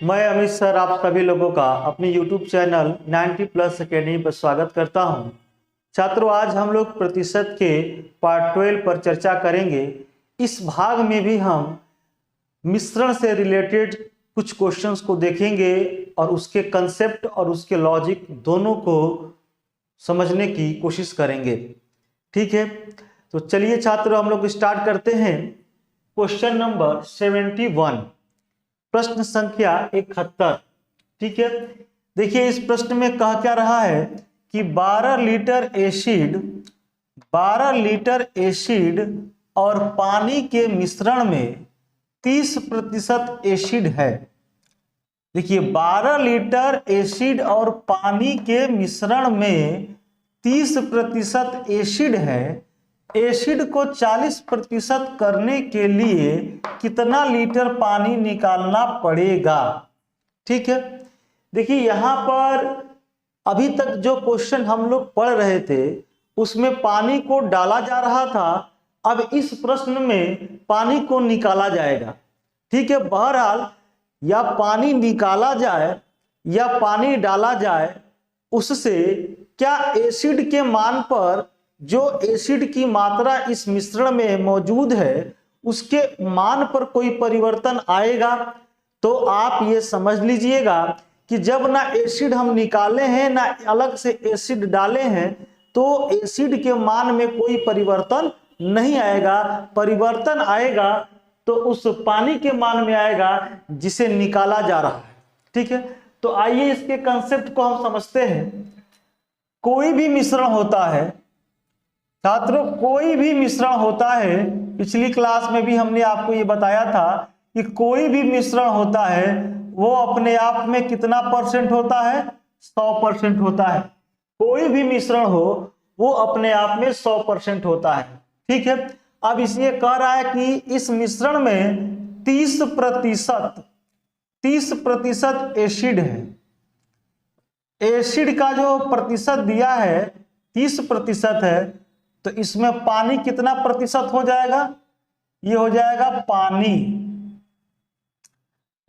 मैं अमित सर आप सभी लोगों का अपने YouTube चैनल 90+ अकेडमी पर स्वागत करता हूं। छात्रों, आज हम लोग प्रतिशत के पार्ट 12 पर चर्चा करेंगे। इस भाग में भी हम मिश्रण से रिलेटेड कुछ क्वेश्चंस को देखेंगे और उसके कंसेप्ट और उसके लॉजिक दोनों को समझने की कोशिश करेंगे। ठीक है, तो चलिए छात्रों हम लोग स्टार्ट करते हैं। क्वेश्चन नंबर 71, प्रश्न संख्या 71। ठीक है, देखिए इस प्रश्न में कहा क्या रहा है कि 12 लीटर एसिड और पानी के मिश्रण में 30% एसिड है। देखिए 12 लीटर एसिड और पानी के मिश्रण में 30% एसिड है। एसिड को 40% करने के लिए कितना लीटर पानी निकालना पड़ेगा। ठीक है, देखिए यहां पर अभी तक जो क्वेश्चन हम लोग पढ़ रहे थे उसमें पानी को डाला जा रहा था। अब इस प्रश्न में पानी को निकाला जाएगा। ठीक है, बहरहाल या पानी निकाला जाए या पानी डाला जाए, उससे क्या एसिड के मान पर, जो एसिड की मात्रा इस मिश्रण में मौजूद है उसके मान पर कोई परिवर्तन आएगा। तो आप ये समझ लीजिएगा कि जब ना एसिड हम निकाले हैं ना अलग से एसिड डाले हैं, तो एसिड के मान में कोई परिवर्तन नहीं आएगा। परिवर्तन आएगा तो उस पानी के मान में आएगा जिसे निकाला जा रहा है। ठीक है, तो आइए इसके कंसेप्ट को हम समझते हैं। कोई भी मिश्रण होता है छात्रों, कोई भी मिश्रण होता है, पिछली क्लास में भी हमने आपको ये बताया था कि कोई भी मिश्रण होता है वो अपने आप में कितना परसेंट होता है, 100% होता है। कोई भी मिश्रण हो वो अपने आप में 100% होता है। ठीक है, अब इसलिए कह रहा है कि इस मिश्रण में 30% एसिड है। एसिड का जो प्रतिशत दिया है 30% है, तो इसमें पानी कितना प्रतिशत हो जाएगा, ये हो जाएगा पानी,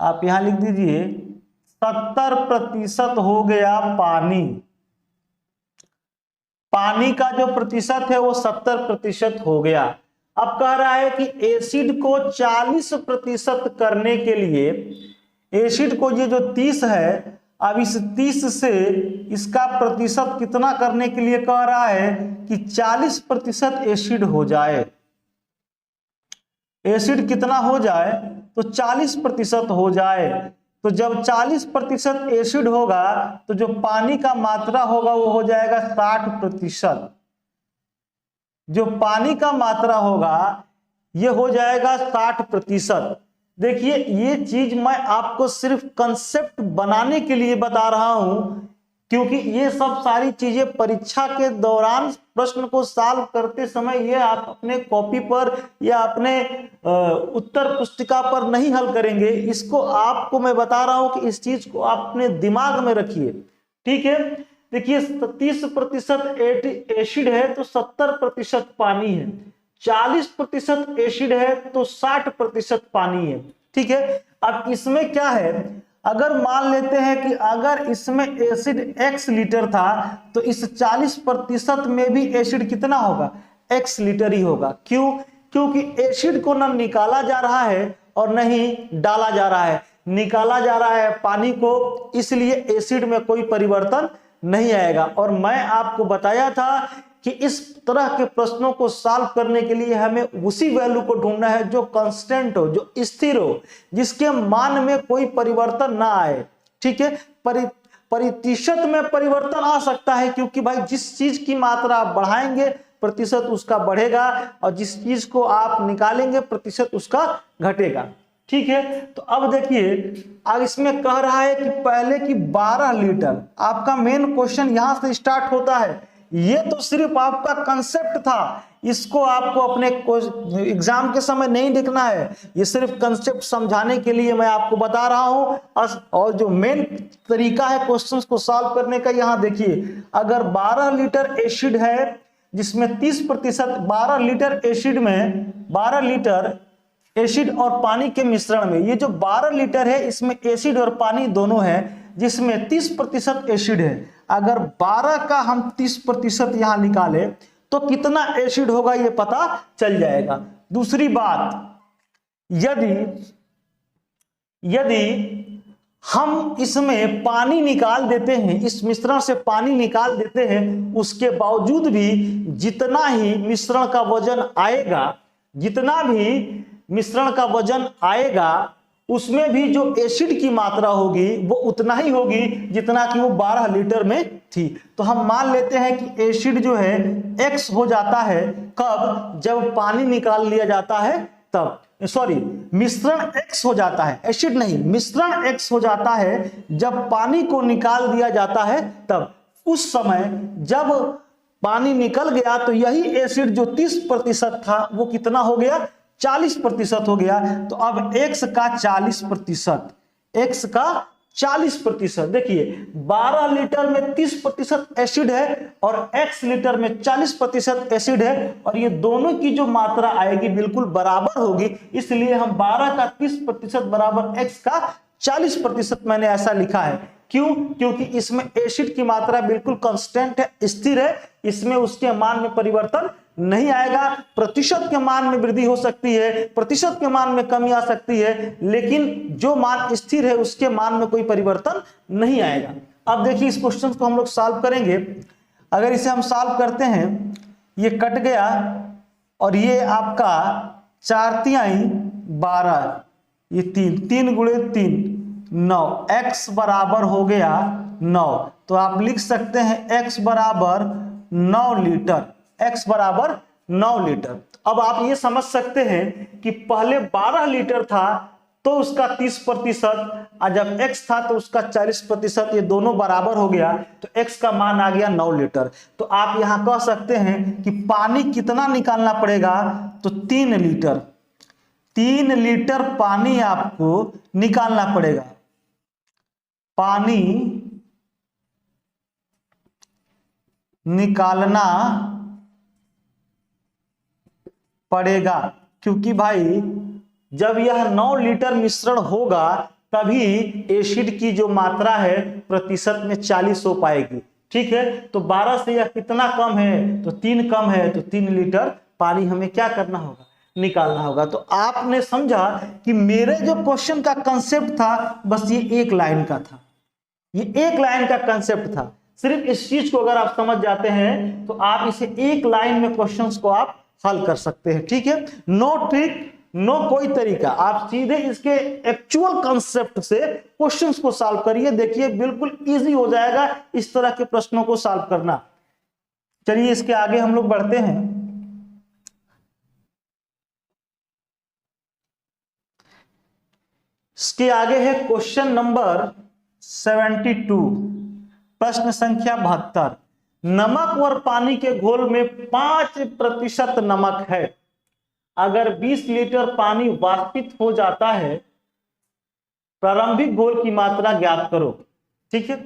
आप यहां लिख दीजिए 70% हो गया पानी। पानी का जो प्रतिशत है वो 70% हो गया। अब कह रहा है कि एसिड को 40% करने के लिए, एसिड को ये जो 30 है, अब इस 30 से इसका प्रतिशत कितना करने के लिए कह रहा है कि 40% एसिड हो जाए। एसिड कितना हो जाए, तो 40% हो जाए। तो जब 40% एसिड होगा तो जो पानी का मात्रा होगा वो हो जाएगा 60%। जो पानी का मात्रा होगा ये हो जाएगा 60%। देखिए ये चीज मैं आपको सिर्फ कंसेप्ट बनाने के लिए बता रहा हूं, क्योंकि ये सब सारी चीजें परीक्षा के दौरान प्रश्न को सॉल्व करते समय ये आप अपने कॉपी पर या अपने उत्तर पुस्तिका पर नहीं हल करेंगे। इसको आपको मैं बता रहा हूं कि इस चीज को आप अपने दिमाग में रखिए। ठीक है, देखिए 30% एसिड है तो 70% पानी है, 40% एसिड है तो 60% पानी है। ठीक है, अब इसमें क्या है, अगर मान लेते हैं कि अगर इसमें एसिड x लीटर था तो इस 40% में भी एसिड कितना होगा, x लीटर ही होगा। क्यों? क्योंकि एसिड को ना निकाला जा रहा है और नहीं डाला जा रहा है, निकाला जा रहा है पानी को, इसलिए एसिड में कोई परिवर्तन नहीं आएगा। और मैं आपको बताया था कि इस तरह के प्रश्नों को सॉल्व करने के लिए हमें उसी वैल्यू को ढूंढना है जो कांस्टेंट हो, जो स्थिर हो, जिसके मान में कोई परिवर्तन ना आए। ठीक है, प्रतिशत में परिवर्तन आ सकता है, क्योंकि भाई जिस चीज की मात्रा आप बढ़ाएंगे प्रतिशत उसका बढ़ेगा और जिस चीज को आप निकालेंगे प्रतिशत उसका घटेगा। ठीक है, तो अब देखिए अब इसमें कह रहा है कि पहले की 12 लीटर, आपका मेन क्वेश्चन यहां से स्टार्ट होता है। ये तो सिर्फ आपका कंसेप्ट था, इसको आपको अपने एग्जाम के समय नहीं लिखना है, ये सिर्फ कंसेप्ट समझाने के लिए मैं आपको बता रहा हूं। और जो मेन तरीका है क्वेश्चंस को सॉल्व करने का, यहां देखिए अगर 12 लीटर एसिड है जिसमें 30%, 12 लीटर एसिड में 12 लीटर एसिड और पानी के मिश्रण में, ये जो 12 लीटर है इसमें एसिड और पानी दोनों है, जिसमें 30% एसिड है। अगर 12 का हम 30% यहां निकाले तो कितना एसिड होगा ये पता चल जाएगा। दूसरी बात, यदि हम इसमें पानी निकाल देते हैं, इस मिश्रण से पानी निकाल देते हैं, उसके बावजूद भी जितना ही मिश्रण का वजन आएगा, जितना भी मिश्रण का वजन आएगा, उसमें भी जो एसिड की मात्रा होगी वो उतना ही होगी जितना कि वो 12 लीटर में थी। तो हम मान लेते हैं कि एसिड जो है X हो जाता है कब, जब पानी निकाल लिया जाता है तब, सॉरी मिश्रण X हो जाता है, एसिड नहीं, मिश्रण X हो जाता है जब पानी को निकाल दिया जाता है तब। उस समय जब पानी निकल गया तो यही एसिड जो 30% था वो कितना हो गया, 40% हो गया। तो अब X का 40%, X का 40%, देखिए 12 लीटर में 30% एसिड है और X लीटर में 40% एसिड है, और ये दोनों की जो मात्रा आएगी बिल्कुल बराबर होगी, इसलिए हम 12 का 30% बराबर X का 40% मैंने ऐसा लिखा है। क्यों? क्योंकि इसमें एसिड की मात्रा बिल्कुल कांस्टेंट है, स्थिर है, इसमें उसके मान में परिवर्तन नहीं आएगा। प्रतिशत के मान में वृद्धि हो सकती है, प्रतिशत के मान में कमी आ सकती है, लेकिन जो मान स्थिर है उसके मान में कोई परिवर्तन नहीं आएगा। अब देखिए इस क्वेश्चन को हम लोग सॉल्व करेंगे। अगर इसे हम सॉल्व करते हैं, ये कट गया और ये आपका 4 तिहाई 12, ये 3 गुणे 3 9, x बराबर हो गया 9। तो आप लिख सकते हैं x बराबर 9 लीटर, x बराबर 9 लीटर। अब आप ये समझ सकते हैं कि पहले 12 लीटर था तो उसका 30%, और जब x था तो उसका 40%, ये दोनों बराबर हो गया तो x का मान आ गया 9 लीटर। तो आप यहां कह सकते हैं कि पानी कितना निकालना पड़ेगा, तो 3 लीटर, 3 लीटर पानी आपको निकालना पड़ेगा, पानी निकालना पड़ेगा। क्योंकि भाई जब यह 9 लीटर मिश्रण होगा तभी एसिड की जो मात्रा है प्रतिशत में 40 हो पाएगी। ठीक है, तो 12 से यह कितना कम है, तो 3 कम है, तो 3 लीटर पानी हमें क्या करना होगा, निकालना होगा। तो आपने समझा कि मेरे जो क्वेश्चन का कंसेप्ट था बस ये एक लाइन का था, ये एक लाइन का कंसेप्ट था। सिर्फ इस चीज को अगर आप समझ जाते हैं तो आप इसे एक लाइन में क्वेश्चंस को आप हल कर सकते हैं। ठीक है, नो ट्रिक, नो कोई तरीका, आप सीधे इसके एक्चुअल कंसेप्ट से क्वेश्चंस को सॉल्व करिए, देखिए बिल्कुल इजी हो जाएगा इस तरह के प्रश्नों को सॉल्व करना। चलिए इसके आगे हम लोग बढ़ते हैं। इसके आगे है क्वेश्चन नंबर 72, प्रश्न संख्या 72। नमक और पानी के घोल में 5% नमक है, अगर 20 लीटर पानी वाष्पित हो जाता है, प्रारंभिक घोल की मात्रा ज्ञात करो। ठीक है,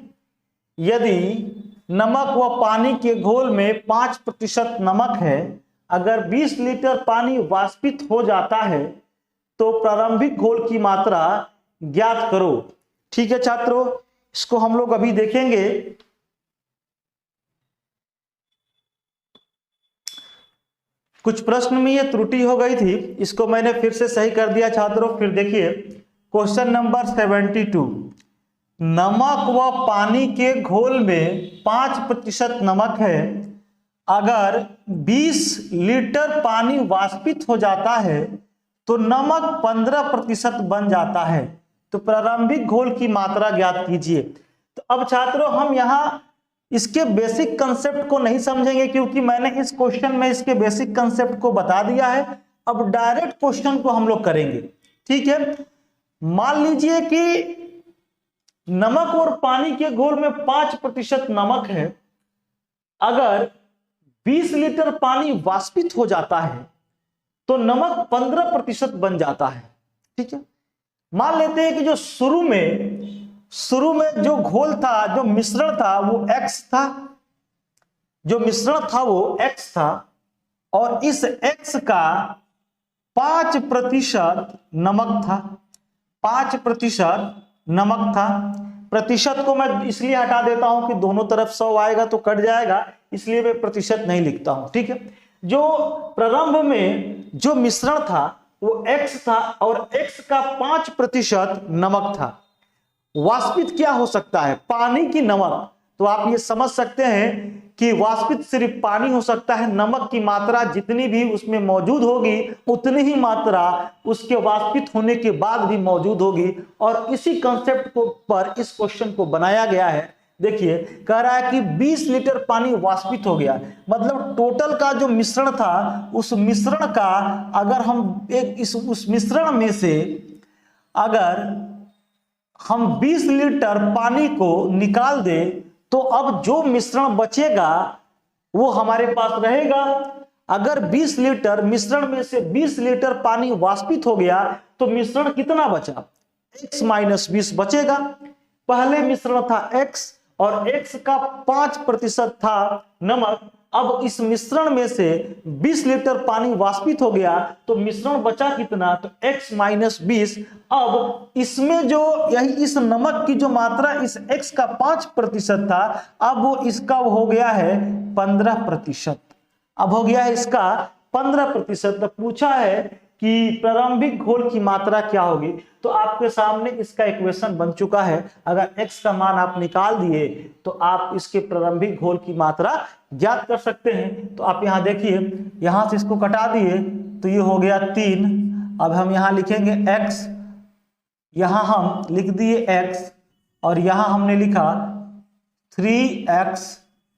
यदि नमक व पानी के घोल में 5% नमक है, अगर 20 लीटर पानी वाष्पित हो जाता है तो प्रारंभिक घोल की मात्रा ज्ञात करो। ठीक है छात्रों, इसको हम लोग अभी देखेंगे। कुछ प्रश्न में ये त्रुटि हो गई थी, इसको मैंने फिर से सही कर दिया छात्रों। फिर देखिए क्वेश्चन नंबर 72, नमक व पानी के घोल में 5% नमक है, अगर 20 लीटर पानी वाष्पित हो जाता है तो नमक 15% बन जाता है, तो प्रारंभिक घोल की मात्रा ज्ञात कीजिए। तो अब छात्रों हम यहां इसके बेसिक कंसेप्ट को नहीं समझेंगे, क्योंकि मैंने इस क्वेश्चन में इसके बेसिक कंसेप्ट को बता दिया है। अब डायरेक्ट क्वेश्चन को हम लोग करेंगे। ठीक है, मान लीजिए कि नमक और पानी के घोल में 5% नमक है, अगर 20 लीटर पानी वाष्पित हो जाता है तो नमक 15% बन जाता है। ठीक है, मान लेते हैं कि जो शुरू में जो घोल था, जो मिश्रण था वो X था, जो मिश्रण था वो X था, और इस X का 5% नमक था, 5% नमक था। प्रतिशत को मैं इसलिए हटा देता हूं कि दोनों तरफ 100 आएगा तो कट जाएगा, इसलिए मैं प्रतिशत नहीं लिखता हूं। ठीक है, जो प्रारंभ में जो मिश्रण था वो X था और X का 5% नमक था। वाष्पित क्या हो सकता है? पानी की नमक। तो आप ये समझ सकते हैं कि वाष्पित सिर्फ पानी हो सकता है, नमक की मात्रा जितनी भी उसमें मौजूद होगी उतनी ही मात्रा उसके वाष्पित होने के बाद भी मौजूद होगी। और इसी कंसेप्ट को पर इस क्वेश्चन को बनाया गया है। देखिए, कह रहा है कि 20 लीटर पानी वाष्पित हो गया, मतलब टोटल का जो मिश्रण था उस मिश्रण का अगर हम उस मिश्रण में से अगर हम 20 लीटर पानी को निकाल दे तो अब जो मिश्रण बचेगा वो हमारे पास रहेगा। अगर 20 लीटर मिश्रण में से 20 लीटर पानी वाष्पित हो गया तो मिश्रण कितना बचा? x माइनस 20 बचेगा। पहले मिश्रण था x और x का 5% था नमक। अब इस मिश्रण में से 20 लीटर पानी वाष्पित हो गया तो मिश्रण बचा कितना? तो x माइनस 20। अब इसमें जो यही इस नमक की जो मात्रा इस x का 5% था, अब वो इसका हो गया है 15%। अब हो गया है इसका 15%। तो पूछा है कि प्रारंभिक घोल की मात्रा क्या होगी, तो आपके सामने इसका इक्वेशन बन चुका है। अगर x का मान आप निकाल दिए तो आप इसके प्रारंभिक घोल की मात्रा ज्ञात कर सकते हैं। तो आप यहां देखिए, यहां से इसको कटा दिए तो ये हो गया 3। अब हम यहां लिखेंगे x, यहां हम लिख दिए x और यहां हमने लिखा 3x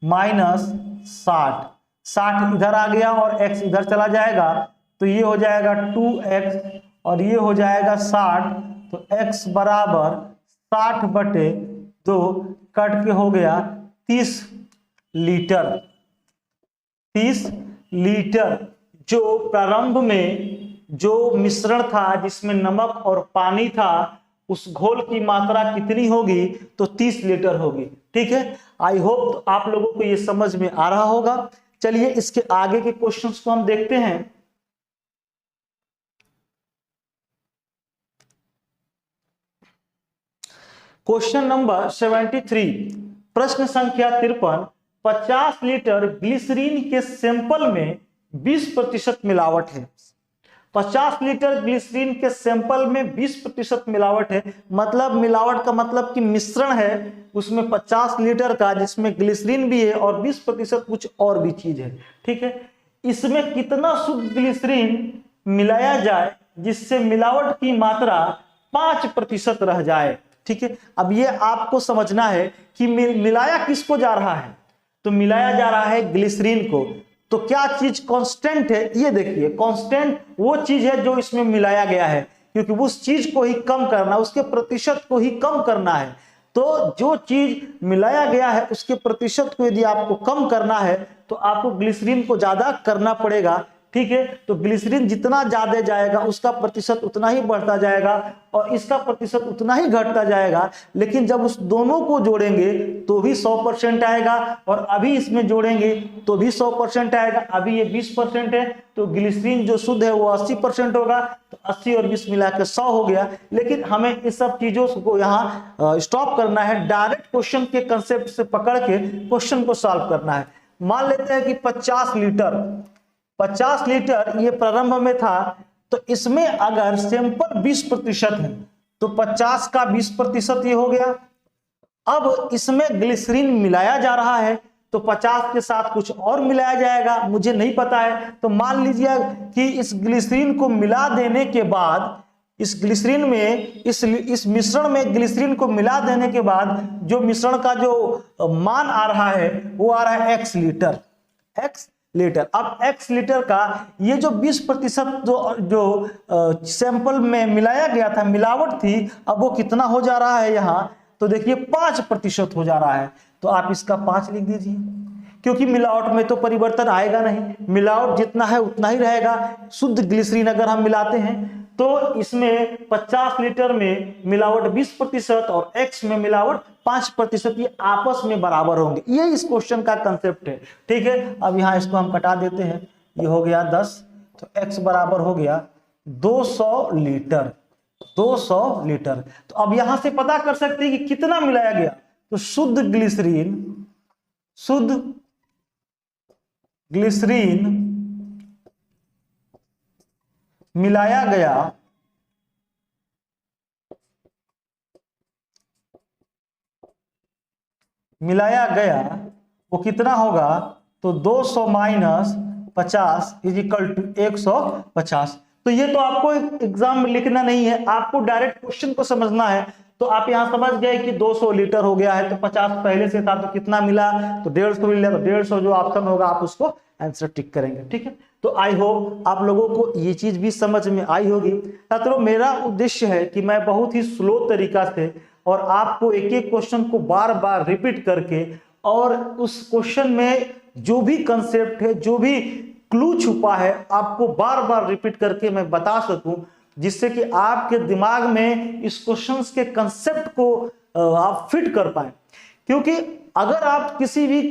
माइनस 60। 60 इधर आ गया और x इधर चला जाएगा तो ये हो जाएगा 2x और ये हो जाएगा 60। तो x बराबर 60/2 कट के हो गया 30 लीटर। 30 लीटर जो प्रारंभ में जो मिश्रण था जिसमें नमक और पानी था, उस घोल की मात्रा कितनी होगी? तो 30 लीटर होगी। ठीक है, आई होप आप लोगों को ये समझ में आ रहा होगा। चलिए इसके आगे के क्वेश्चंस को हम देखते हैं। क्वेश्चन नंबर 73, प्रश्न संख्या 53। 50 लीटर ग्लिसरीन के सैंपल में 20% मिलावट है। 50 लीटर ग्लिसरीन के सैंपल में 20% मिलावट है। मतलब मिलावट का मतलब कि मिश्रण है उसमें 50 लीटर का, जिसमें ग्लिसरीन भी है और 20% कुछ और भी चीज है। ठीक है, इसमें कितना शुद्ध ग्लिसरीन मिलाया जाए जिससे मिलावट की मात्रा 5% रह जाए। ठीक है, अब ये आपको समझना है कि मिलाया किसको जा रहा है? तो मिलाया जा रहा है ग्लिसरीन को। तो क्या चीज कांस्टेंट है? ये देखिए, कांस्टेंट वो चीज है जो इसमें मिलाया गया है, क्योंकि उस चीज को ही कम करना, उसके प्रतिशत को ही कम करना है। तो जो चीज मिलाया गया है उसके प्रतिशत को यदि आपको कम करना है तो आपको ग्लिसरीन को ज्यादा करना पड़ेगा। ठीक है, तो ग्लिसरीन जितना ज्यादा जाएगा उसका प्रतिशत उतना ही बढ़ता जाएगा और इसका प्रतिशत उतना ही घटता जाएगा। लेकिन जब उस दोनों को जोड़ेंगे तो भी 100% आएगा और अभी इसमें जोड़ेंगे तो भी 100% आएगा। अभी ये 20% है तो ग्लिसरीन जो शुद्ध है वो 80% होगा। तो 80 और 20 मिला के 100 हो गया। लेकिन हमें इस सब चीजों को यहाँ स्टॉप करना है, डायरेक्ट क्वेश्चन के कंसेप्ट से पकड़ के क्वेश्चन को सॉल्व करना है। मान लेते हैं कि 50 लीटर ये प्रारंभ में था, तो इसमें अगर सैंपल 20% है तो 50 का 20% ये हो गया। अब इसमें ग्लिसरीन मिलाया जा रहा है तो 50 के साथ कुछ और मिलाया जाएगा, मुझे नहीं पता है। तो मान लीजिए कि इस ग्लिसरीन को मिला देने के बाद, इस ग्लिसरीन में इस मिश्रण में ग्लिसरीन को मिला देने के बाद जो मिश्रण का जो मान आ रहा है वो आ रहा है x लीटर। अब x लीटर का ये जो 20% जो सैंपल में मिलाया गया था, मिलावट थी, अब वो कितना हो जा रहा है यहाँ? तो देखिए 5% हो जा रहा है। तो आप इसका 5 लिख दीजिए, क्योंकि मिलावट में तो परिवर्तन आएगा नहीं, मिलावट जितना है उतना ही रहेगा। शुद्ध ग्लिसरीन अगर हम मिलाते हैं तो इसमें 50 लीटर में मिलावट 20% और x में मिलावट 5%, ये आपस में बराबर होंगे। ये इस क्वेश्चन का कंसेप्ट है। ठीक है, अब यहाँ इसको हम कटा देते हैं, ये हो गया 10। तो x बराबर हो गया 200 लीटर, 200 लीटर। तो अब यहां से पता कर सकते हैं कि कितना मिलाया गया। तो शुद्ध ग्लिसरीन मिलाया गया वो कितना होगा। तो 200 माइनस 50 इज इक्वल टू 150। तो ये तो आपको एग्जाम में लिखना नहीं है, आपको डायरेक्ट क्वेश्चन को समझना है। तो आप यहां समझ गए कि 200 लीटर हो गया है, तो 50 पहले से था तो कितना मिला, तो 150 मिला, तो 150 जो ऑप्शन होगा आप उसको आंसर टिक करेंगे। ठीक है, तो आई होप आप लोगों को ये चीज भी समझ में आई होगी। छात्रों, मेरा उद्देश्य है कि मैं बहुत ही स्लो तरीका से और आपको एक एक क्वेश्चन को बार बार रिपीट करके और उस क्वेश्चन में जो भी कंसेप्ट है, जो भी क्लू छुपा है, आपको बार बार रिपीट करके मैं बता सकूं, जिससे कि आपके दिमाग में इस क्वेश्चंस के कंसेप्ट को आप फिट कर पाए। क्योंकि अगर आप किसी भी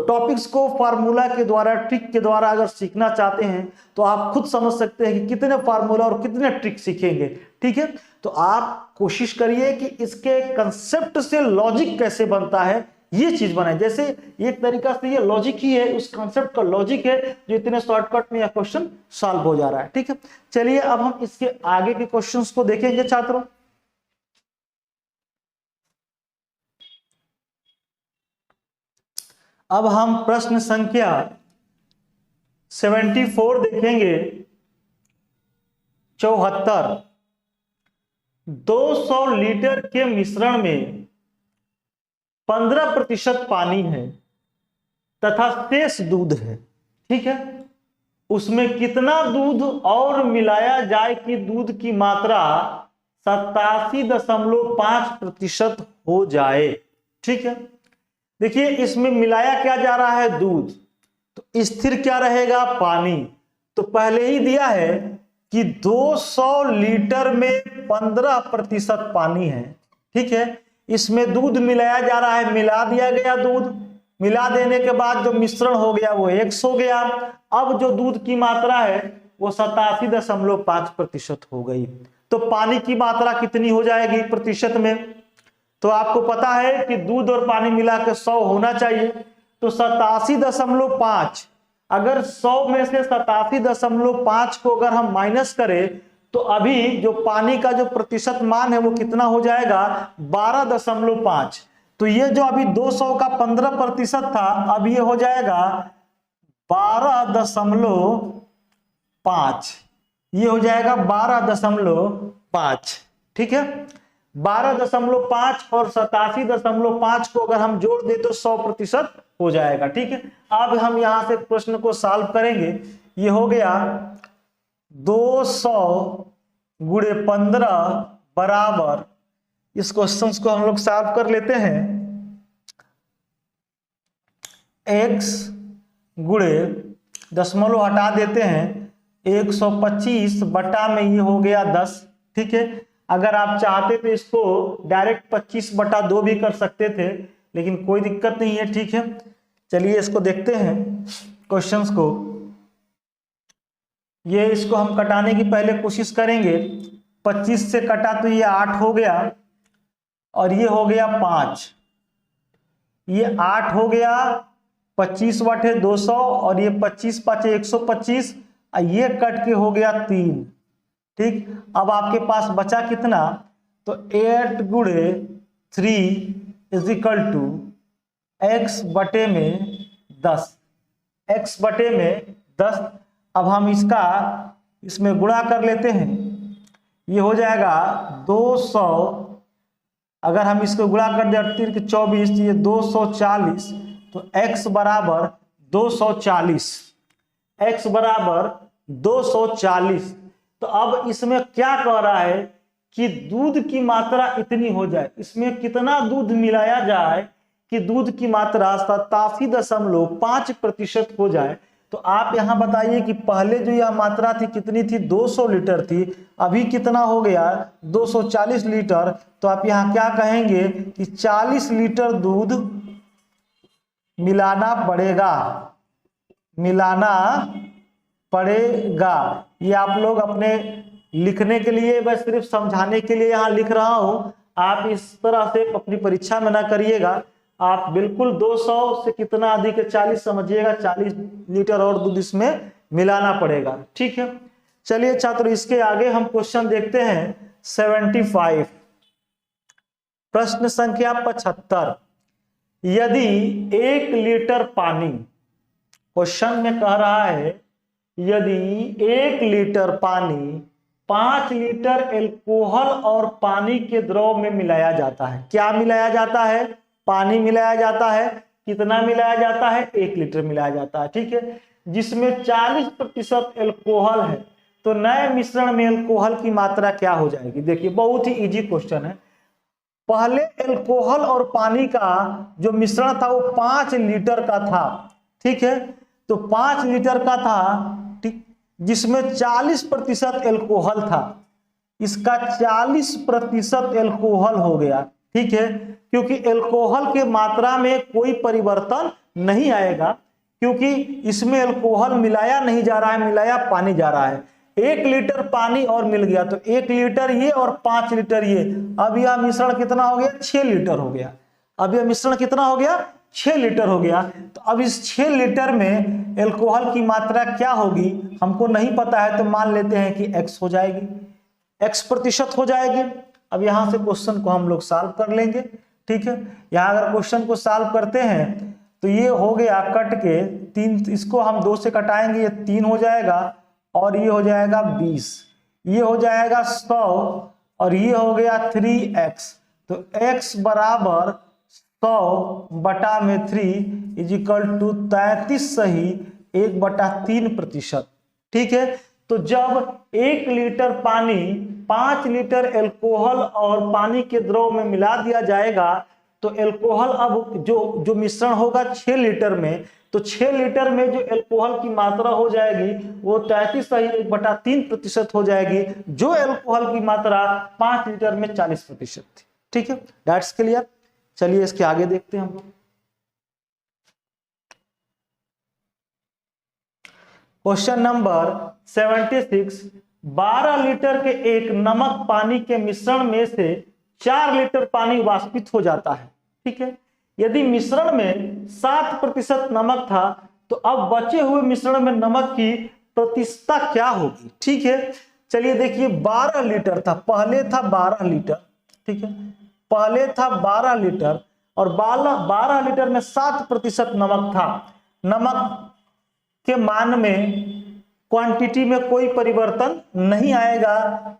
टॉपिक्स को फार्मूला के द्वारा, ट्रिक के द्वारा अगर सीखना चाहते हैं, तो आप खुद समझ सकते हैं कि कितने फार्मूला और कितने ट्रिक सीखेंगे। ठीक है, तो आप कोशिश करिए कि इसके कंसेप्ट से लॉजिक कैसे बनता है ये चीज बनाए। जैसे एक तरीका से ये लॉजिक ही है, उस कॉन्सेप्ट का लॉजिक है जो इतने शॉर्टकट में यह क्वेश्चन सॉल्व हो जा रहा है। ठीक है, चलिए अब हम इसके आगे के क्वेश्चंस को देखेंगे छात्रों। अब हम प्रश्न संख्या 74 देखेंगे। 74, 200 लीटर के मिश्रण में 15% पानी है तथा शेष दूध है। ठीक है, उसमें कितना दूध और मिलाया जाए कि दूध की मात्रा 87.5% हो जाए। ठीक है, देखिए इसमें मिलाया क्या जा रहा है, दूध, तो स्थिर क्या रहेगा, पानी। तो पहले ही दिया है कि 200 लीटर में 15% पानी है। ठीक है, इसमें दूध मिलाया जा रहा है, मिला दिया गया दूध, मिला देने के बाद जो मिश्रण हो गया वो X हो गया। अब जो दूध की मात्रा है वो 87.5% हो गई। तो पानी की मात्रा कितनी हो जाएगी प्रतिशत में, तो आपको पता है कि दूध और पानी मिला के 100 होना चाहिए। तो 87.5, अगर 100 में से 87.5 को अगर हम माइनस करें तो अभी जो पानी का जो प्रतिशत मान है वो कितना हो जाएगा, 12.5। तो ये जो अभी 200 का 15% था, अब ये हो जाएगा 12.5, ये हो जाएगा 12.5। ठीक है, 12.5 और 87.5 को अगर हम जोड़ दे तो 100% हो जाएगा। ठीक है, अब हम यहां से प्रश्न को सॉल्व करेंगे। ये हो गया 200 गुणे 15 बराबर, इस क्वेश्चन को हम लोग सॉल्व कर लेते हैं, x गुणे दशमलव हटा देते हैं 125 बटा में ये हो गया 10। ठीक है, अगर आप चाहते तो इसको डायरेक्ट 25/2 भी कर सकते थे, लेकिन कोई दिक्कत नहीं है। ठीक है, चलिए इसको देखते हैं क्वेश्चंस को। ये इसको हम कटाने की पहले कोशिश करेंगे। 25 से कटा तो ये 8 हो गया और ये हो गया 5, ये 8 हो गया, 25/200 और ये 25×5 125, ये कट के हो गया 3। ठीक, अब आपके पास बचा कितना, तो 8 गुणे 3 इज इक्वल टू x बटे में 10, x बटे में 10। अब हम इसमें गुणा कर लेते हैं, ये हो जाएगा 200, अगर हम इसको गुणा कर दे 24, ये 240, तो x बराबर 240, x बराबर 240। तो अब इसमें क्या कह रहा है कि दूध की मात्रा इतनी हो जाए, इसमें कितना दूध मिलाया जाए कि दूध की मात्रा 87.5% हो जाए। तो आप यहां बताइए कि पहले जो यह मात्रा थी कितनी थी, 200 लीटर थी, अभी कितना हो गया 240 लीटर। तो आप यहां क्या कहेंगे कि 40 लीटर दूध मिलाना पड़ेगा, ये आप लोग अपने लिखने के लिए, मैं सिर्फ समझाने के लिए यहाँ लिख रहा हूँ। आप इस तरह से अपनी परीक्षा में ना करिएगा। आप बिल्कुल 200 से कितना अधिक है 40 समझिएगा, 40 लीटर और दूध इसमें मिलाना पड़ेगा। ठीक है, चलिए छात्र इसके आगे हम क्वेश्चन देखते हैं 75। प्रश्न संख्या 75। यदि 1 लीटर पानी, क्वेश्चन में कह रहा है यदि 1 लीटर पानी 5 लीटर एल्कोहल और पानी के द्रव में मिलाया जाता है। क्या मिलाया जाता है? पानी मिलाया जाता है। कितना मिलाया जाता है? 1 लीटर मिलाया जाता है। ठीक है, जिसमें 40% एल्कोहल है, तो नए मिश्रण में एल्कोहल की मात्रा क्या हो जाएगी? देखिए बहुत ही इजी क्वेश्चन है। पहले एल्कोहल और पानी का जो मिश्रण था वो 5 लीटर का था। ठीक है, तो 5 लीटर का था, ठीक, जिसमें 40% एल्कोहल था। इसका 40% एल्कोहल हो गया। ठीक है, क्योंकि एल्कोहल के मात्रा में कोई परिवर्तन नहीं आएगा, क्योंकि इसमें एल्कोहल मिलाया नहीं जा रहा है, मिलाया पानी जा रहा है। 1 लीटर पानी और मिल गया, तो 1 लीटर ये और 5 लीटर ये। अब यह मिश्रण कितना हो गया? 6 लीटर हो गया। अब यह मिश्रण कितना हो गया? 6 लीटर हो गया। तो अब इस 6 लीटर में एल्कोहल की मात्रा क्या होगी हमको नहीं पता है, तो मान लेते हैं कि x हो जाएगी, x% हो जाएगी। अब यहां से क्वेश्चन को हम लोग सॉल्व कर लेंगे। ठीक है, यहां अगर क्वेश्चन को सॉल्व करते हैं तो ये हो गया कट के 3, इसको हम 2 से कटाएंगे, ये 3 हो जाएगा और ये हो जाएगा 20, ये हो जाएगा 100 और ये हो गया 3x। तो x बराबर 100 बटा में 3 इजिकल टू 33 सही 1/3%। ठीक है, तो जब 1 लीटर पानी 5 लीटर एल्कोहल और पानी के द्रव में मिला दिया जाएगा, तो एल्कोहल अब जो मिश्रण होगा 6 लीटर में, तो 6 लीटर में जो एल्कोहल की मात्रा हो जाएगी वो 33 सही 1/3% हो जाएगी, जो एल्कोहल की मात्रा 5 लीटर में 40% थी। ठीक है, दैट्स क्लियर। चलिए इसके आगे देखते हैं हम लोग। Question number 76। 12 लीटर के एक नमक पानी के मिश्रण में से 4 लीटर पानी वाष्पित हो जाता है। ठीक है, यदि मिश्रण में 7% नमक था, तो अब बचे हुए मिश्रण में नमक की प्रतिशतता क्या होगी? ठीक है, चलिए देखिए 12 लीटर था, पहले था 12 लीटर। ठीक है, पहले था 12 लीटर और 12 लीटर में 7% नमक था। नमक के मान में, क्वांटिटी में कोई परिवर्तन नहीं आएगा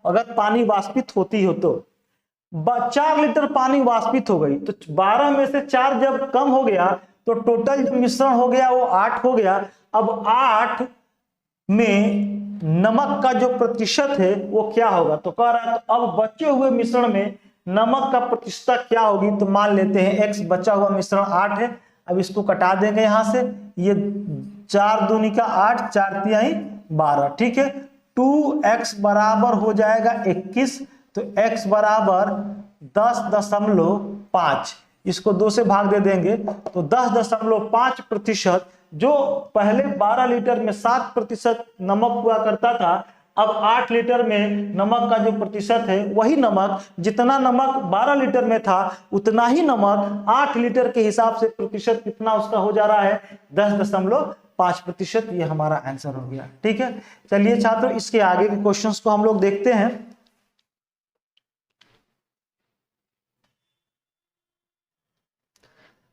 अगर पानी वाष्पित होती हो तो। 4 लीटर पानी वाष्पित हो गई, तो 12 में से 4 जब कम हो गया तो टोटल जो मिश्रण हो गया वो 8 हो गया। अब 8 में नमक का जो प्रतिशत है वो क्या होगा? तो कह रहा है तो अब बचे हुए मिश्रण में नमक का प्रतिशतता क्या होगी? तो मान लेते हैं x, बचा हुआ मिश्रण 8 है। अब इसको कटा देंगे यहां से, ये 4 दूनी का 8, 4 तिहाई 12। ठीक है, 2x बराबर हो जाएगा 21, तो x बराबर 10.5, इसको 2 से भाग दे देंगे तो 10.5%। जो पहले 12 लीटर में 7% नमक हुआ करता था, अब 8 लीटर में नमक का जो प्रतिशत है वही नमक, जितना नमक 12 लीटर में था उतना ही नमक 8 लीटर के हिसाब से प्रतिशत कितना उसका हो जा रहा है? 10.5%। ये हमारा आंसर हो गया। ठीक है, चलिए छात्रों इसके आगे के क्वेश्चंस को हम लोग देखते हैं।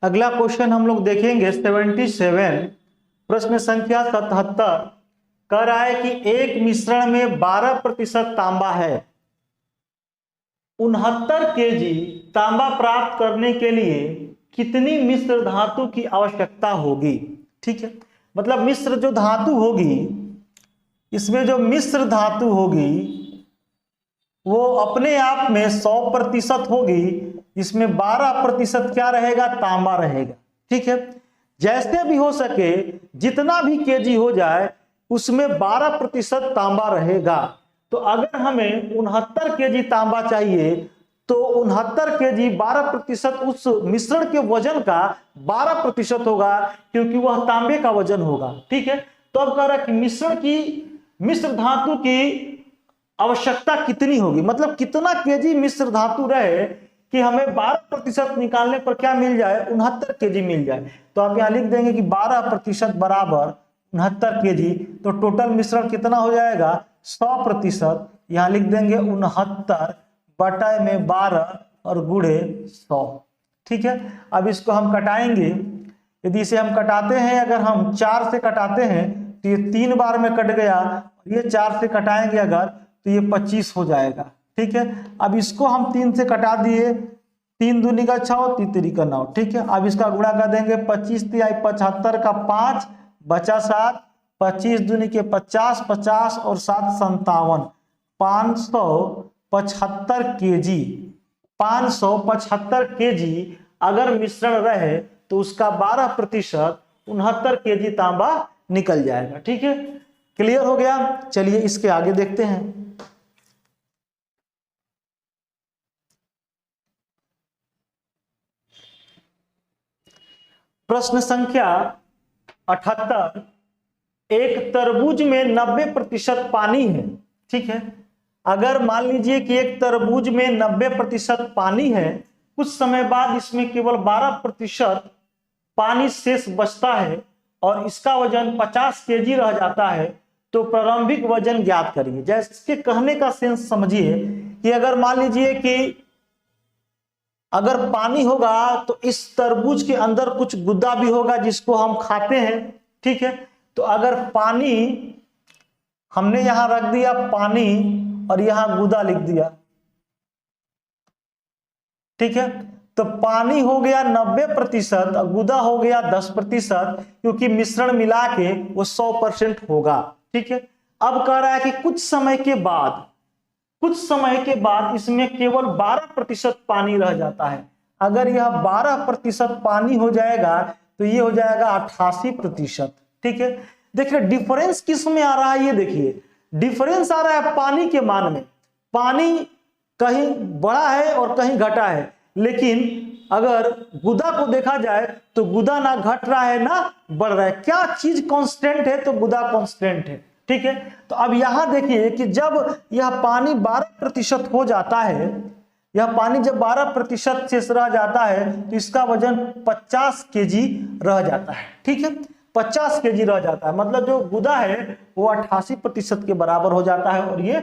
अगला क्वेश्चन हम लोग देखेंगे 77। प्रश्न संख्या 77 कह रहा है कि एक मिश्रण में 12% तांबा है। 69 kg तांबा प्राप्त करने के लिए कितनी मिश्र धातु की आवश्यकता होगी? ठीक है, मतलब मिश्र जो धातु होगी, इसमें जो मिश्र धातु होगी वो अपने आप में 100% होगी, इसमें 12% क्या रहेगा? तांबा रहेगा। ठीक है, जैसे भी हो सके जितना भी केजी हो जाए उसमें 12% तांबा रहेगा। तो अगर हमें 69 केजी तांबा चाहिए तो 69 केजी 12% उस मिश्रण के वजन का 12% होगा, क्योंकि वह तांबे का वजन होगा। ठीक है, तो अब कह रहा है कि मिश्रण की मिश्र धातु की आवश्यकता कितनी होगी, मतलब कितना केजी मिश्र धातु रहे कि हमें 12% निकालने पर क्या मिल जाए, 69 केजी मिल जाए। तो आप यहाँ लिख देंगे कि 12% बराबर 69 केजी। तो टोटल मिश्रण कितना हो जाएगा, 100%। यहाँ लिख देंगे 69 बटा में 12 और गुणे 100। ठीक है, अब इसको हम कटाएंगे। यदि इसे हम कटाते हैं, अगर हम 4 से कटाते हैं तो ये 3 बार में कट गया, ये 4 से कटाएंगे अगर तो ये 25 हो जाएगा। ठीक है, अब इसको हम 3 से कटा दिए, 3 दूनी का 6, 3 तिरी का 9। ठीक है, अब इसका गुणा कर देंगे, 25 तिहाई 75 का 5 बचा 7, 25 दूनी के 50, 50 और 7 57, 575 केजी। 575 केजी अगर मिश्रण रहे तो उसका 12% 69 केजी तांबा निकल जाएगा। ठीक है, क्लियर हो गया। चलिए इसके आगे देखते हैं। प्रश्न संख्या 78, एक तरबूज में 90% पानी है। ठीक है, अगर मान लीजिए कि एक तरबूज में 90% पानी है, कुछ समय बाद इसमें केवल 12% पानी शेष बचता है और इसका वजन 50 केजी रह जाता है, तो प्रारंभिक वजन ज्ञात करिए। जैसे कहने का सेंस समझिए कि अगर मान लीजिए कि अगर पानी होगा तो इस तरबूज के अंदर कुछ गुद्दा भी होगा जिसको हम खाते हैं। ठीक है, तो अगर पानी हमने यहां रख दिया पानी और यहां गुदा लिख दिया, ठीक है, तो पानी हो गया 90% और गुदा हो गया 10%, क्योंकि मिश्रण मिला के वो 100% होगा। ठीक है, अब कह रहा है कि कुछ समय के बाद इसमें केवल 12% पानी रह जाता है। अगर यह 12% पानी हो जाएगा तो ये हो जाएगा 88%। ठीक है, देखिए डिफरेंस किस में आ रहा है, ये देखिए डिफरेंस आ रहा है पानी के मान में। पानी कहीं बढ़ा है और कहीं घटा है, लेकिन अगर गुदा को देखा जाए तो गुदा ना घट रहा है ना बढ़ रहा है। क्या चीज कांस्टेंट है, तो गुदा कांस्टेंट है। ठीक है, तो अब यहां देखिए कि जब यह पानी 12% हो जाता है, यह पानी जब 12% शेष रह जाता है तो इसका वजन 50 केजी रह जाता है। ठीक है, 50 केजी रह जाता है, मतलब जो गुदा है वो 88% के बराबर हो जाता है और ये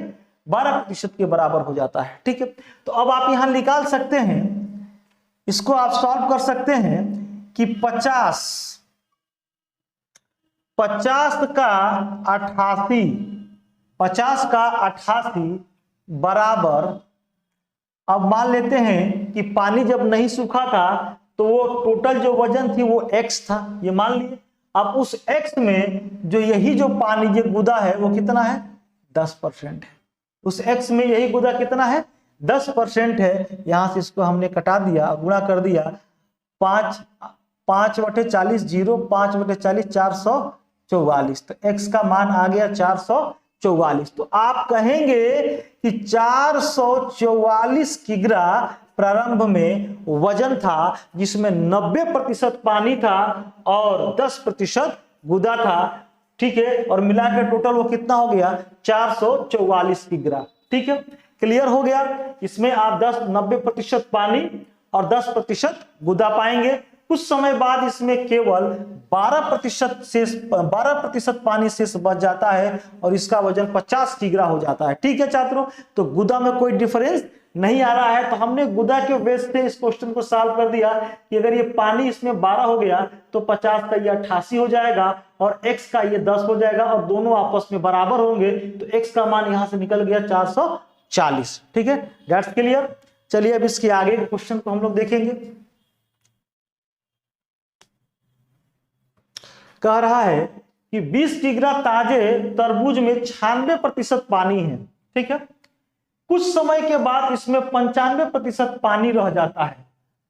12% के बराबर हो जाता है। ठीक है, तो अब आप यहां निकाल सकते हैं, इसको आप सॉल्व कर सकते हैं कि 50 का 88 बराबर, अब मान लेते हैं कि पानी जब नहीं सूखा था तो वो टोटल जो वजन थी वो x था, ये मान लिए। अब उस x में जो यही जो पानी जो गुदा है वो कितना है, 10% है। उस x में यही गुदा कितना है, 10% है। यहां से इसको हमने कटा दिया, गुणा कर दिया, 5/40 0, 5/40 444, तो x का मान आ गया 444। तो आप कहेंगे कि 444 किग्रा प्रारंभ में वजन था, जिसमें 90% पानी था और 10% गुदा था। ठीक है, और मिलाकर टोटल वो कितना हो गया, 444 किग्रा। ठीक है, क्लियर हो गया। इसमें आप 90% पानी और 10% गुदा पाएंगे। कुछ समय बाद इसमें केवल 12% पानी शेष बच जाता है और इसका वजन 50 किग्रा हो जाता है। ठीक है छात्रों, तो गुदा में कोई डिफरेंस नहीं आ रहा है, तो हमने गुदा के बेस से इस क्वेश्चन को सॉल्व कर दिया कि अगर ये पानी इसमें 12 हो गया तो 50 का ये 88 हो जाएगा और x का ये 10 हो जाएगा और दोनों आपस में बराबर होंगे, तो x का मान यहां से निकल गया 440। ठीक है, दैट्स क्लियर। चलिए अब इसके आगे के क्वेश्चन को हम लोग देखेंगे। कह रहा है कि 20 किग्रा ताजे तरबूज में 96% पानी है। ठीक है, कुछ समय के बाद इसमें 95% पानी रह जाता है,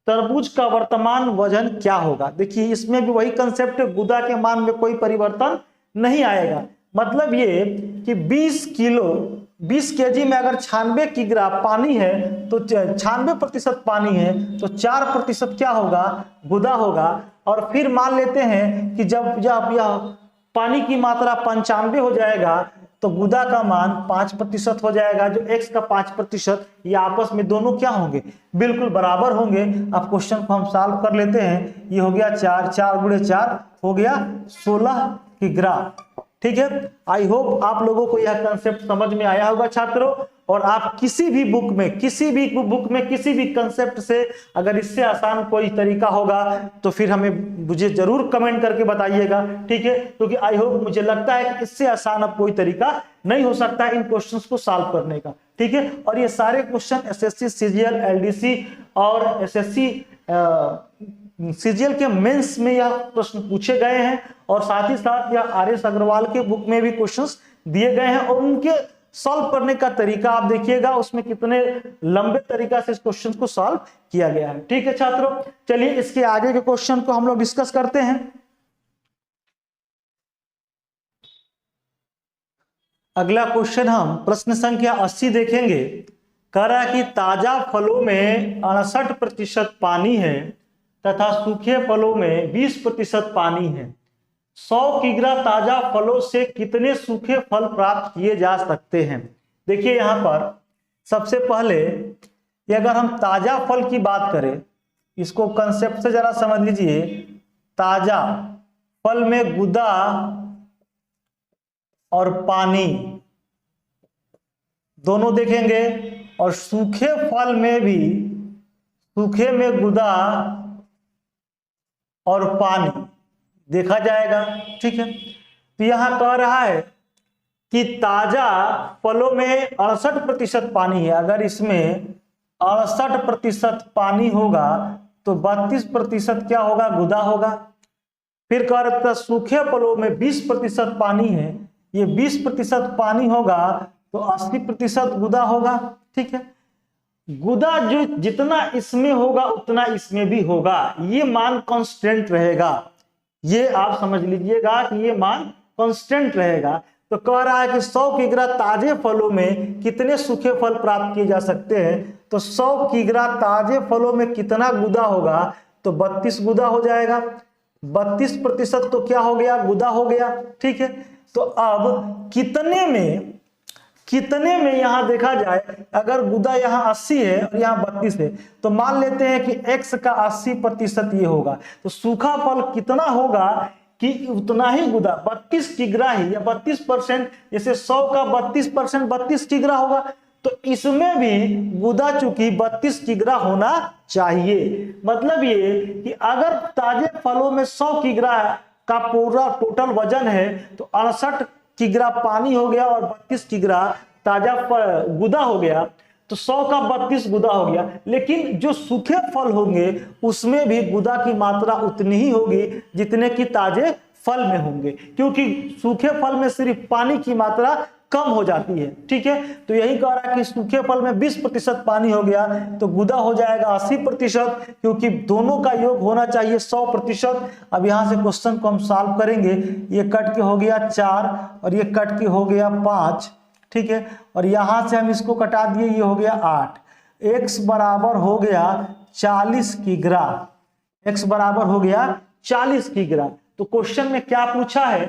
तरबूज का वर्तमान वजन क्या होगा। देखिए इसमें भी वही कंसेप्ट है, गुदा के मान में कोई परिवर्तन नहीं आएगा। मतलब ये कि 20 केजी में अगर 96 किग्रा पानी है तो 96% पानी है तो 4% क्या होगा, गुदा होगा। और फिर मान लेते हैं कि जब यह पानी की मात्रा 95 हो जाएगा तो गुदा का मान 5% हो जाएगा। जो x का 5%, ये आपस में दोनों क्या होंगे, बिल्कुल बराबर होंगे। अब क्वेश्चन को हम सॉल्व कर लेते हैं। ये हो गया 4, 4 गुणे 4 हो गया 16 किग्रा। ठीक है, आई होप आप लोगों को यह कंसेप्ट समझ में आया होगा छात्रों। और आप किसी भी बुक में किसी भी कंसेप्ट से अगर इससे आसान कोई तरीका होगा तो फिर हमें मुझे जरूर कमेंट करके बताइएगा। ठीक है, क्योंकि आई होप, मुझे लगता है कि इससे आसान अब कोई तरीका नहीं हो सकता इन क्वेश्चंस को सॉल्व करने का। ठीक है, और ये सारे क्वेश्चन एसएससी सीजीएल एलडीसी और एसएससी सीजीएल के मेंस में यह प्रश्न पूछे गए हैं, और साथ ही साथ यह आर.एस. अग्रवाल के बुक में भी क्वेश्चंस दिए गए हैं। और उनके सॉल्व करने का तरीका आप देखिएगा, उसमें कितने लंबे तरीका से इस क्वेश्चन को सॉल्व किया गया है। ठीक है छात्रों, चलिए इसके आगे के क्वेश्चन को हम लोग डिस्कस करते हैं। अगला क्वेश्चन हम प्रश्न संख्या 80 देखेंगे। कह रहा है कि ताजा फलों में 68% पानी है तथा सूखे फलों में 20% पानी है। 100 किग्रा ताजा फलों से कितने सूखे फल प्राप्त किए जा सकते हैं। देखिए यहाँ पर सबसे पहले अगर हम ताजा फल की बात करें, इसको कंसेप्ट से जरा समझ लीजिए। ताजा फल में गुदा और पानी दोनों देखेंगे, और सूखे फल में भी सूखे में गुदा और पानी देखा जाएगा। ठीक है, तो यहां कह रहा है कि ताजा फलों में 68% पानी है। अगर इसमें 68% पानी होगा तो 32% क्या होगा, गुदा होगा। फिर कह रहा था सूखे फलों में 20% पानी है, ये 20% पानी होगा तो 80% गुदा होगा। ठीक है, गुदा जो जितना इसमें होगा उतना इसमें भी होगा, ये मान कांस्टेंट रहेगा। ये आप समझ लीजिएगा कि ये मान कांस्टेंट रहेगा। तो कह रहा है कि 100 किग्रा ताजे फलों में कितने सूखे फल प्राप्त किए जा सकते हैं। तो 100 किग्रा ताजे फलों में कितना गुदा होगा, तो 32 गुदा हो जाएगा। 32% तो क्या हो गया, गुदा हो गया। ठीक है, तो अब कितने में यहां देखा जाए, अगर गुदा यहां 80 है और यहां 32 है, तो मान लेते हैं कि x का 80% ये होगा। तो सूखा फल कितना होगा कि उतना ही गुदा, 32 किग्रा ही, या 32%, जैसे 100 का 32% 32 किग्रा होगा। तो इसमें भी गुदा चूंकि 32 किग्रा होना चाहिए। मतलब ये कि अगर ताजे फलों में 100 किग्रा का पूरा टोटल वजन है तो 68 किग्रा पानी हो गया और 32 किग्रा ताजा गुदा हो गया, तो 100 का 32 गुदा हो गया। लेकिन जो सूखे फल होंगे उसमें भी गुदा की मात्रा उतनी ही होगी जितने की ताजे फल में होंगे, क्योंकि सूखे फल में सिर्फ पानी की मात्रा कम हो जाती है। ठीक है, तो यही कह रहा है कि सूखे फल में 20% पानी हो गया तो गुदा हो जाएगा 80%, क्योंकि दोनों का योग होना चाहिए 100%। अब यहां से क्वेश्चन को हम सॉल्व करेंगे। ये कट के हो गया 4 और ये कट के हो गया 5। ठीक है, और यहां से हम इसको कटा दिए, ये हो गया 8। x बराबर हो गया 40 किग्रा। x बराबर हो गया 40 किग्रा। तो क्वेश्चन में क्या पूछा है,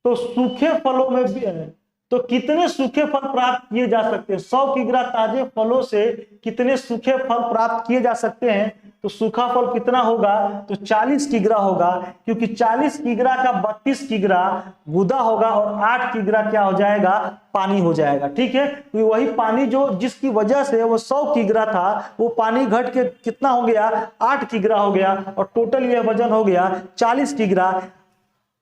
तो सूखे फलों में भी तो कितने सूखे फल प्राप्त किए जा सकते हैं। 100 किग्रा ताजे फलों से कितने सूखे फल प्राप्त किए जा सकते हैं। तो सूखा फल कितना होगा, तो 40 किग्रा होगा, क्योंकि 40 किग्रा का 32 किग्रा गुदा होगा और 8 किग्रा क्या हो जाएगा, पानी हो जाएगा। ठीक है, तो वही पानी जो जिसकी वजह से वो 100 किग्रा था, वो पानी घट के कितना हो गया, 8 किग्रा हो गया, और टोटल ये वजन हो गया 40 किग्रा।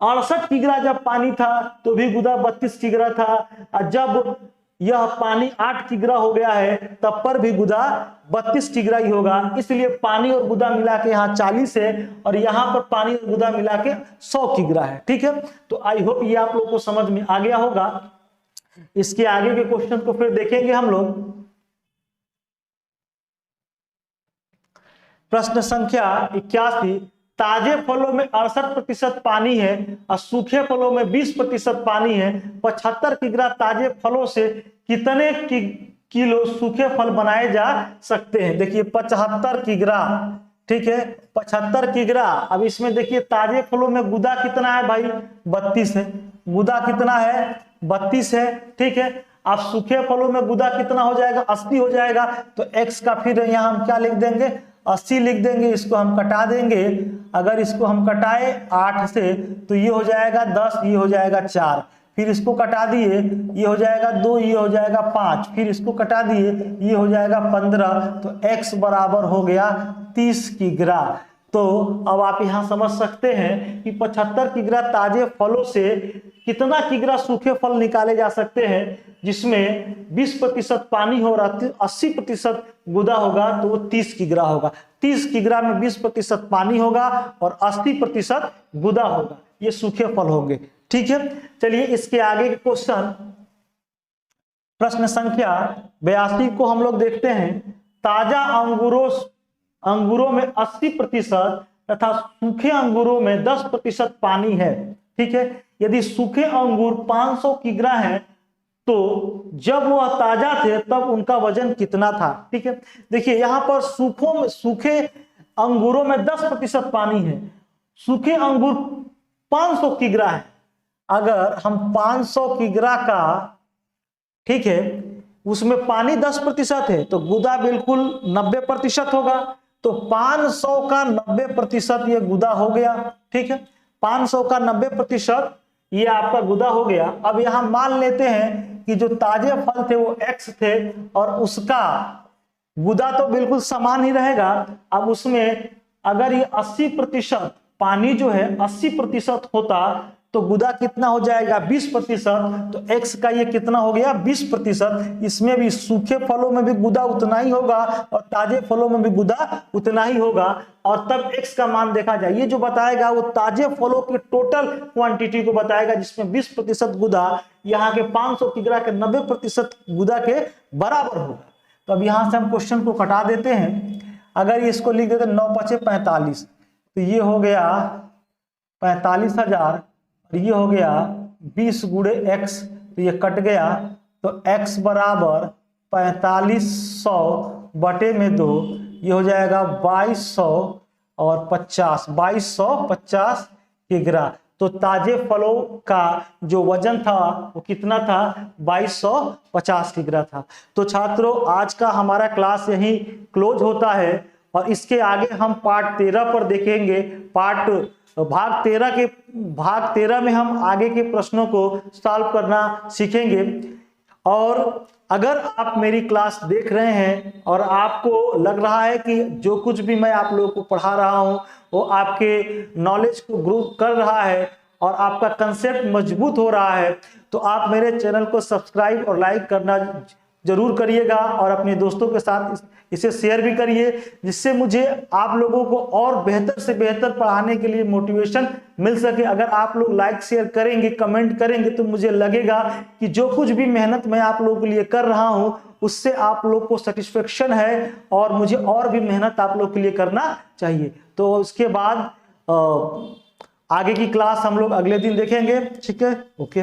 68 किग्रा जब पानी था तो भी गुदा 32 किग्रा था, और जब यह पानी 8 किग्रा हो गया है तब पर भी गुदा 32 किग्रा ही होगा। इसलिए पानी और गुदा मिला के यहाँ 40 है और यहाँ पर पानी और गुदा मिला के 100 किग्रा है। ठीक है, तो आई होप ये आप लोग को समझ में आ गया होगा। इसके आगे के क्वेश्चन को फिर देखेंगे हम लोग। प्रश्न संख्या 81, ताजे फलों में 68% पानी है और सूखे फलों में 20% पानी है। 75 किग्रा ताजे फलों से कितने किलो सूखे फल बनाए जा सकते हैं। देखिए 75 किग्रा, ठीक है, 75 किग्रा। अब इसमें देखिए ताजे फलों में गुदा कितना है भाई, 32 है। गुदा कितना है, 32 है, ठीक है। अब सूखे फलों में गुदा कितना हो जाएगा, 80 हो जाएगा। तो x का फिर यहाँ हम क्या लिख देंगे, 80 लिख देंगे। इसको हम कटा देंगे, अगर इसको हम कटाए 8 से तो ये हो जाएगा 10, ये हो जाएगा 4, फिर इसको कटा दिए, ये हो जाएगा 2, ये हो जाएगा 5, फिर इसको कटा दिए, ये हो जाएगा 15। तो x बराबर हो गया 30 किग्रा। तो अब आप यहां समझ सकते हैं कि 75 किग्रा ताजे फलों से कितना किग्रा सूखे फल निकाले जा सकते हैं, जिसमें 20% पानी हो रहा है, 80% गुदा होगा, तो वो 30 किग्रा होगा। 30 किग्रा में 20% पानी होगा और 80% गुदा होगा, ये सूखे फल होंगे, ठीक है। चलिए इसके आगे के क्वेश्चन, प्रश्न संख्या 82 को हम लोग देखते हैं। ताजा अंगूरों में 80% तथा सूखे अंगूरों में 10% पानी है, ठीक है। यदि सूखे अंगूर 500 किग्रा हैं तो जब वह ताजा थे तब उनका वजन कितना था, ठीक है। देखिए यहां पर सूखे अंगूरों में 10% पानी है, सूखे अंगूर 500 किग्रा है। अगर हम 500 किग्रा का, ठीक है, उसमें पानी 10% है तो गुदा बिल्कुल 90% होगा। तो 500 का 90% ये गुदा हो गया, ठीक है। 500 का 90% ये आपका गुदा हो गया। अब यहां मान लेते हैं कि जो ताजे फल थे वो x थे और उसका गुदा तो बिल्कुल समान ही रहेगा। अब उसमें अगर ये 80% पानी जो है 80% होता तो गुदा कितना हो जाएगा, 20%। तो x का ये कितना हो गया, 20%। इसमें भी सूखे फलों में भी गुदा उतना ही होगा और ताजे फलों में भी गुदा उतना ही होगा। और तब x का मान देखा जाए, ये जो बताएगा वो ताजे फलों की टोटल क्वांटिटी को बताएगा, जिसमें 20% गुदा यहाँ के 500 किग्रा के 90% गुदा के बराबर होगा। तो अब यहाँ से हम क्वेश्चन को कटा देते हैं। अगर इसको लिख देते 9 × 5 = 45, तो ये हो गया 45,000, ये हो गया 20 × x, तो ये कट गया। तो x बराबर 4500 बटे में 2, ये हो जाएगा 2200 और 50, 2250 किग्रा। तो ताजे फलों का जो वजन था वो कितना था, 2250 किग्रा था। तो छात्रों आज का हमारा क्लास यहीं क्लोज होता है और इसके आगे हम पार्ट 13 पर देखेंगे। भाग 13 में हम आगे के प्रश्नों को सॉल्व करना सीखेंगे। और अगर आप मेरी क्लास देख रहे हैं और आपको लग रहा है कि जो कुछ भी मैं आप लोगों को पढ़ा रहा हूं वो आपके नॉलेज को ग्रो कर रहा है और आपका कंसेप्ट मजबूत हो रहा है, तो आप मेरे चैनल को सब्सक्राइब और लाइक करना जरूर करिएगा और अपने दोस्तों के साथ इसे शेयर भी करिए, जिससे मुझे आप लोगों को और बेहतर से बेहतर पढ़ाने के लिए मोटिवेशन मिल सके। अगर आप लोग लाइक शेयर करेंगे, कमेंट करेंगे, तो मुझे लगेगा कि जो कुछ भी मेहनत मैं आप लोगों के लिए कर रहा हूं उससे आप लोग को सेटिस्फेक्शन है और मुझे और भी मेहनत आप लोग के लिए करना चाहिए। तो इसके बाद आगे की क्लास हम लोग अगले दिन देखेंगे, ठीक है। ओके।